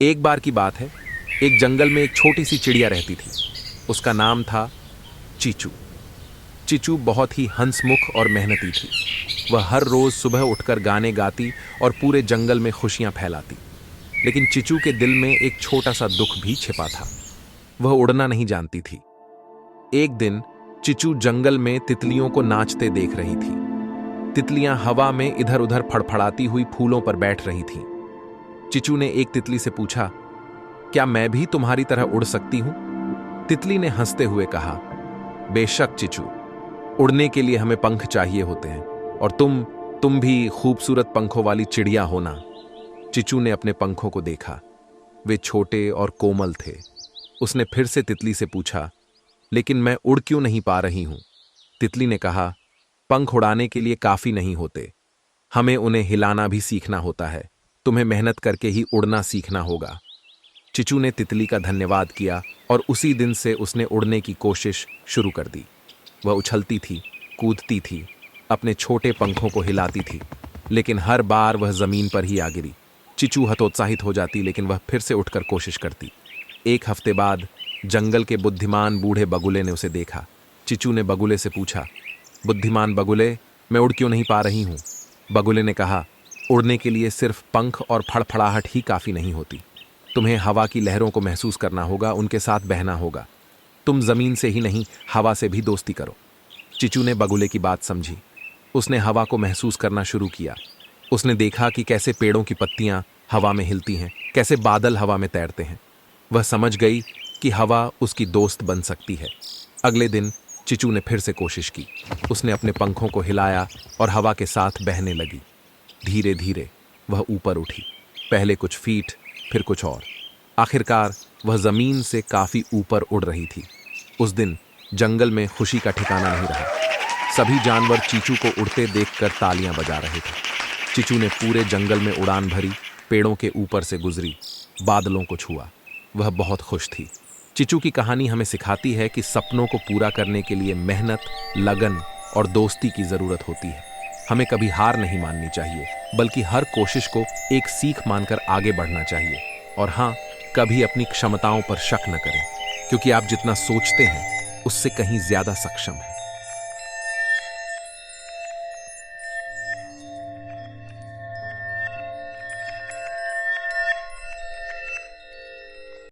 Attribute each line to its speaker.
Speaker 1: एक बार की बात है, एक जंगल में एक छोटी सी चिड़िया रहती थी। उसका नाम था चीचू। चीचू बहुत ही हंसमुख और मेहनती थी। वह हर रोज सुबह उठकर गाने गाती और पूरे जंगल में खुशियां फैलाती। लेकिन चीचू के दिल में एक छोटा सा दुख भी छिपा था। वह उड़ना नहीं जानती थी। एक दिन चीचू जंगल में तितलियों को नाचते देख रही थी। तितलियां हवा में इधर उधर फड़फड़ाती हुई फूलों पर बैठ रही थीं। चीचू ने एक तितली से पूछा, क्या मैं भी तुम्हारी तरह उड़ सकती हूं? तितली ने हंसते हुए कहा, बेशक चीचू, उड़ने के लिए हमें पंख चाहिए होते हैं और तुम भी खूबसूरत पंखों वाली चिड़िया हो ना। चीचू ने अपने पंखों को देखा। वे छोटे और कोमल थे। उसने फिर से तितली से पूछा, लेकिन मैं उड़ क्यों नहीं पा रही हूं? तितली ने कहा, पंख उड़ाने के लिए काफी नहीं होते, हमें उन्हें हिलाना भी सीखना होता है। तुम्हें मेहनत करके ही उड़ना सीखना होगा। चीचू ने तितली का धन्यवाद किया और उसी दिन से उसने उड़ने की कोशिश शुरू कर दी। वह उछलती थी, कूदती थी, अपने छोटे पंखों को हिलाती थी, लेकिन हर बार वह जमीन पर ही आ गिरी। चीचू हतोत्साहित हो जाती, लेकिन वह फिर से उठकर कोशिश करती। एक हफ्ते बाद जंगल के बुद्धिमान बूढ़े बगुले ने उसे देखा। चीचू ने बगुले से पूछा, बुद्धिमान बगुले, मैं उड़ क्यों नहीं पा रही हूं? बगुले ने कहा, उड़ने के लिए सिर्फ पंख और फड़फड़ाहट ही काफी नहीं होती। तुम्हें हवा की लहरों को महसूस करना होगा, उनके साथ बहना होगा। तुम जमीन से ही नहीं, हवा से भी दोस्ती करो। चीचू ने बगुले की बात समझी। उसने हवा को महसूस करना शुरू किया। उसने देखा कि कैसे पेड़ों की पत्तियां हवा में हिलती हैं, कैसे बादल हवा में तैरते हैं। वह समझ गई कि हवा उसकी दोस्त बन सकती है। अगले दिन चीचू ने फिर से कोशिश की। उसने अपने पंखों को हिलाया और हवा के साथ बहने लगी। धीरे धीरे वह ऊपर उठी, पहले कुछ फीट, फिर कुछ और। आखिरकार वह जमीन से काफी ऊपर उड़ रही थी। उस दिन जंगल में खुशी का ठिकाना नहीं रहा। सभी जानवर चीचू को उड़ते देखकर तालियां बजा रहे थे। चीचू ने पूरे जंगल में उड़ान भरी, पेड़ों के ऊपर से गुजरी, बादलों को छुआ। वह बहुत खुश थी। चीचू की कहानी हमें सिखाती है कि सपनों को पूरा करने के लिए मेहनत, लगन और दोस्ती की जरूरत होती है। हमें कभी हार नहीं माननी चाहिए, बल्कि हर कोशिश को एक सीख मानकर आगे बढ़ना चाहिए। और हाँ, कभी अपनी क्षमताओं पर शक न करें, क्योंकि आप जितना सोचते हैं उससे कहीं ज्यादा सक्षम हैं।